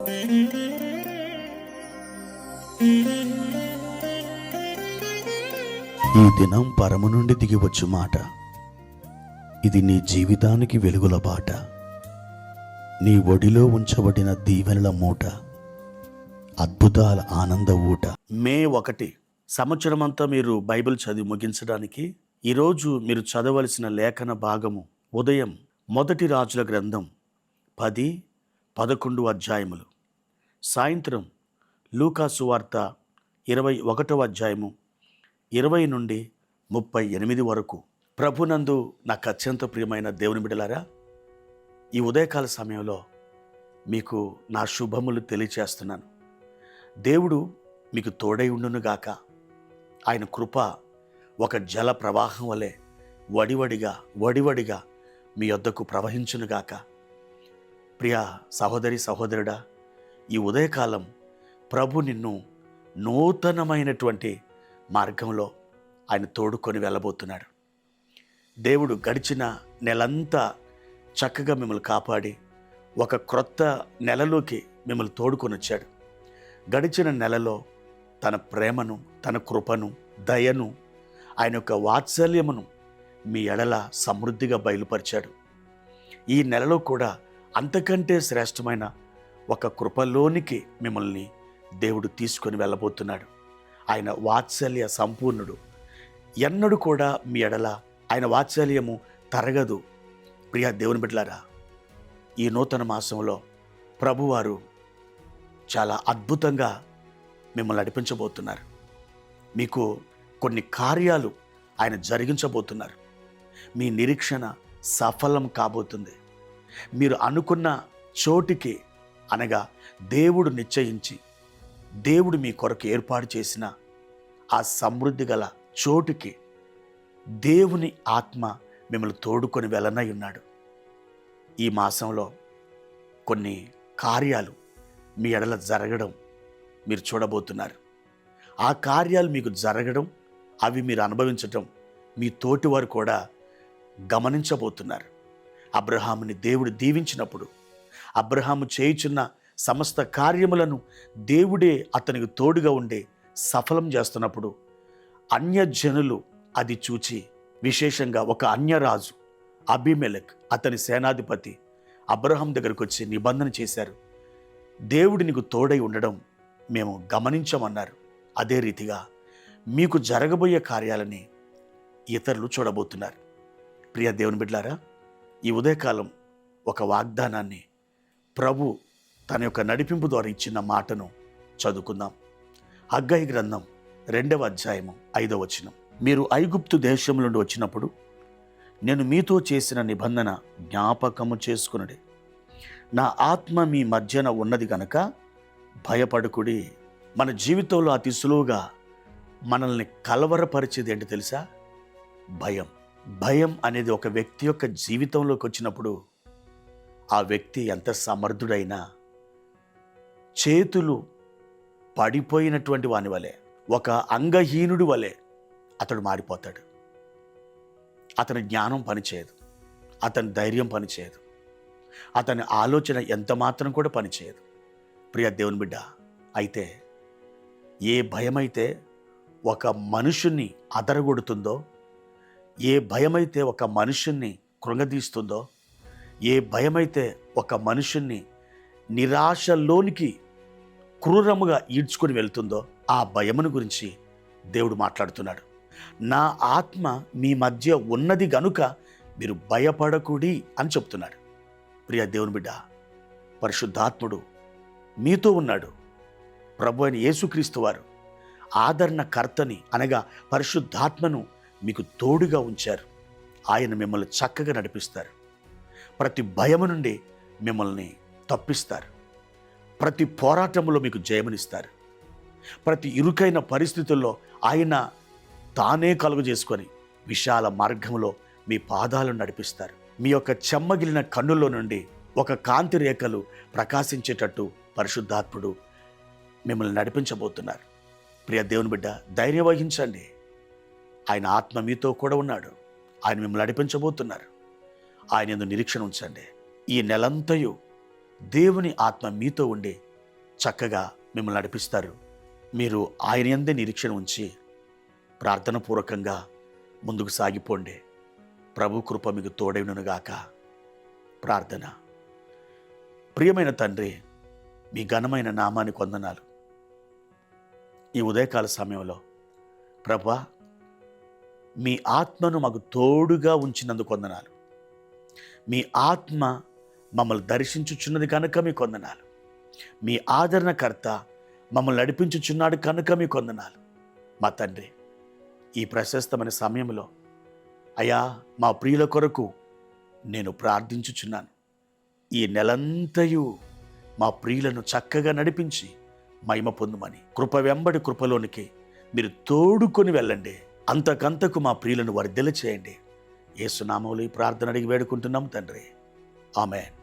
ఈ దినం పరము నుండి దిగివచ్చు మాట, ఇది నీ జీవితానికి వెలుగుల బాట, నీ ఒడిలో ఉంచబడిన దీవెనల మూట, అద్భుతాల ఆనంద ఊట. మే 1 సంవత్సరమంతా మీరు బైబిల్ చదివి ముగించడానికి ఈరోజు మీరు చదవలసిన లేఖన భాగము ఉదయం 1 రాజుల గ్రంథం 10-11 అధ్యాయములు, సాయంత్రం లూకా సువార్త 21వ అధ్యాయము 20 నుండి 38 వరకు. ప్రభునందు నాకు అత్యంత ప్రియమైన దేవుని బిడ్డలారా, ఈ ఉదయకాల సమయంలో మీకు నా శుభములు తెలియచేస్తున్నాను. దేవుడు మీకు తోడై ఉండునుగాక. ఆయన కృప ఒక జల ప్రవాహం వలె వడివడిగా మీ యొద్దకు ప్రవహించునుగాక. ప్రియ సహోదరి సహోదరుడా, ఈ ఉదయకాలం ప్రభు నిన్ను నూతనమైనటువంటి మార్గంలో ఆయన తోడుకొని వెళ్ళబోతున్నాడు. దేవుడు గడిచిన నెలంతా చక్కగా మిమ్మల్ని కాపాడి ఒక క్రొత్త నెలలోకి మిమ్మల్ని తోడుకొని వచ్చాడు. గడిచిన నెలలో తన ప్రేమను, తన కృపను, దయను, ఆయన యొక్క వాత్సల్యమును మీ ఎడల సమృద్ధిగా బయలుపరిచాడు. ఈ నెలలో కూడా అంతకంటే శ్రేష్టమైన ఒక కృపలోనికి మిమ్మల్ని దేవుడు తీసుకొని వెళ్ళబోతున్నాడు. ఆయన వాత్సల్య సంపూర్ణుడు. ఎన్నడూ కూడా మీ ఎడల ఆయన వాత్సల్యము తరగదు. ప్రియ దేవుని బిడ్డలారా, ఈ నూతన మాసంలో ప్రభువారు చాలా అద్భుతంగా మిమ్మల్ని నడిపించబోతున్నారు. మీకు కొన్ని కార్యాలు ఆయన జరిగించబోతున్నారు. మీ నిరీక్షణ సఫలం కాబోతుంది. మీరు అనుకున్న చోటికి, అనగా దేవుడు నిశ్చయించి దేవుడు మీ కొరకు ఏర్పాటు చేసిన ఆ సమృద్ధి గల చోటుకి దేవుని ఆత్మ మిమ్మల్ని తోడుకొని వెళ్ళనై ఉన్నాడు. ఈ మాసంలో కొన్ని కార్యాలు మీ ఎడల జరగడం మీరు చూడబోతున్నారు. ఆ కార్యాలు మీకు జరగడం, అవి మీరు అనుభవించటం మీ తోటి వారు కూడా గమనించబోతున్నారు. అబ్రహాముని దేవుడు దీవించినప్పుడు, అబ్రహాము చేయుచున్న సమస్త కార్యములను దేవుడే అతనికి తోడుగా ఉండి సఫలం చేస్తున్నప్పుడు అన్యజనులు అది చూచి, విశేషంగా ఒక అన్యరాజు అబీమెలెక్, అతని సేనాధిపతి అబ్రహాం దగ్గరకు వచ్చి నిబంధన చేశారు. దేవుడు నీకు తోడై ఉండడం మేము గమనించమన్నారు. అదే రీతిగా మీకు జరగబోయే కార్యాలని ఇతరులు చూడబోతున్నారు. ప్రియ దేవుని బిడ్డలారా, ఈ ఉదయకాలం ఒక వాగ్దానాన్ని ప్రభు తన యొక్క నడిపింపు ద్వారా ఇచ్చిన మాటను చదువుకుందాం. హగ్గయి గ్రంథం 2వ అధ్యాయము 5వ వచనం. మీరు ఐగుప్తు దేశం నుండి వచ్చినప్పుడు నేను మీతో చేసిన నిబంధన జ్ఞాపకము చేసుకునుడి. నా ఆత్మ మీ మధ్యన ఉన్నది గనక భయపడకుడి. మన జీవితంలో అతి సులువుగా మనల్ని కలవరపరిచేది ఏంటి తెలుసా? భయం. భయం అనేది ఒక వ్యక్తి యొక్క జీవితంలోకి వచ్చినప్పుడు ఆ వ్యక్తి ఎంత సమర్థుడైనా చేతులు పడిపోయినటువంటి వాని వలె, ఒక అంగహీనుడి వలె అతడు మారిపోతాడు. అతని జ్ఞానం పనిచేయదు, అతని ధైర్యం పనిచేయదు, అతని ఆలోచన ఎంత మాత్రం కూడా పనిచేయదు. ప్రియ దేవుని బిడ్డ, అయితే ఏ భయమైతే ఒక మనుషుణ్ణి అదరగొడుతుందో, ఏ భయమైతే ఒక మనుషుణ్ణి కృంగదీస్తుందో, ఏ భయమైతే ఒక మనుషుణ్ణి నిరాశలోనికి క్రూరముగా ఈడ్చుకొని వెళ్తుందో, ఆ భయమును గురించి దేవుడు మాట్లాడుతున్నాడు. నా ఆత్మ మీ మధ్య ఉన్నది గనుక మీరు భయపడకూడి అని చెప్తున్నాడు. ప్రియ దేవుని బిడ్డ, పరిశుద్ధాత్ముడు మీతో ఉన్నాడు. ప్రభు అయిన యేసుక్రీస్తు వారు ఆదరణకర్తని, అనగా పరిశుద్ధాత్మను మీకు తోడుగా ఉంచారు. ఆయన మిమ్మల్ని చక్కగా నడిపిస్తారు. ప్రతి భయము నుండి మిమ్మల్ని తప్పిస్తారు. ప్రతి పోరాటంలో మీకు జయమునిస్తారు. ప్రతి ఇరుకైన పరిస్థితుల్లో ఆయన తానే కలుగు చేసుకొని విశాల మార్గంలో మీ పాదాలను నడిపిస్తారు. మీ యొక్క చెమ్మగిలిన కన్నుల్లో నుండి ఒక కాంతి రేఖలు ప్రకాశించేటట్టు పరిశుద్ధాత్ముడు మిమ్మల్ని నడిపించబోతున్నారు. ప్రియ దేవుని బిడ్డ, ధైర్యం వహించండి. ఆయన ఆత్మ మీతో కూడా ఉన్నాడు. ఆయన మిమ్మల్ని నడిపించబోతున్నారు. ఆయన యందు నిరీక్షణ ఉంచండి. ఈ నెలంతయు దేవుని ఆత్మ మీతో ఉండి చక్కగా మిమ్మల్ని నడిపిస్తారు. మీరు ఆయన యందే నిరీక్షణ ఉంచి ప్రార్థన పూర్వకంగా ముందుకు సాగిపోండి. ప్రభు కృప మీకు తోడైనగాక. ప్రార్థన. ప్రియమైన తండ్రి, మీ ఘనమైన నామానికి వందనాలు. ఈ ఉదయకాల సమయంలో ప్రభా, మీ ఆత్మను మాకు తోడుగా ఉంచినందుకు వందనాలు. మీ ఆత్మ మమ్మల్ని దర్శించుచున్నది కనుక మీకు వందనాలు. మీ ఆదరణకర్త మమ్మల్ని నడిపించుచున్నాడు కనుక మీకు వందనాలు. మా తండ్రి, ఈ ప్రశస్తమైన సమయంలో అయా మా ప్రియుల కొరకు నేను ప్రార్థించుచున్నాను. ఈ నెలంతయు మా ప్రియులను చక్కగా నడిపించి మహిమ పొందుమని, కృప వెంబడి కృపలోనికి మీరు తోడుకొని వెళ్ళండి. అంతకంతకు మా ప్రియులను వర్ధిల్ల చేయండి. యేసు నామములో ఈ ప్రార్థన అడిగి వేడుకుంటున్నాం తండ్రి. ఆమేన్.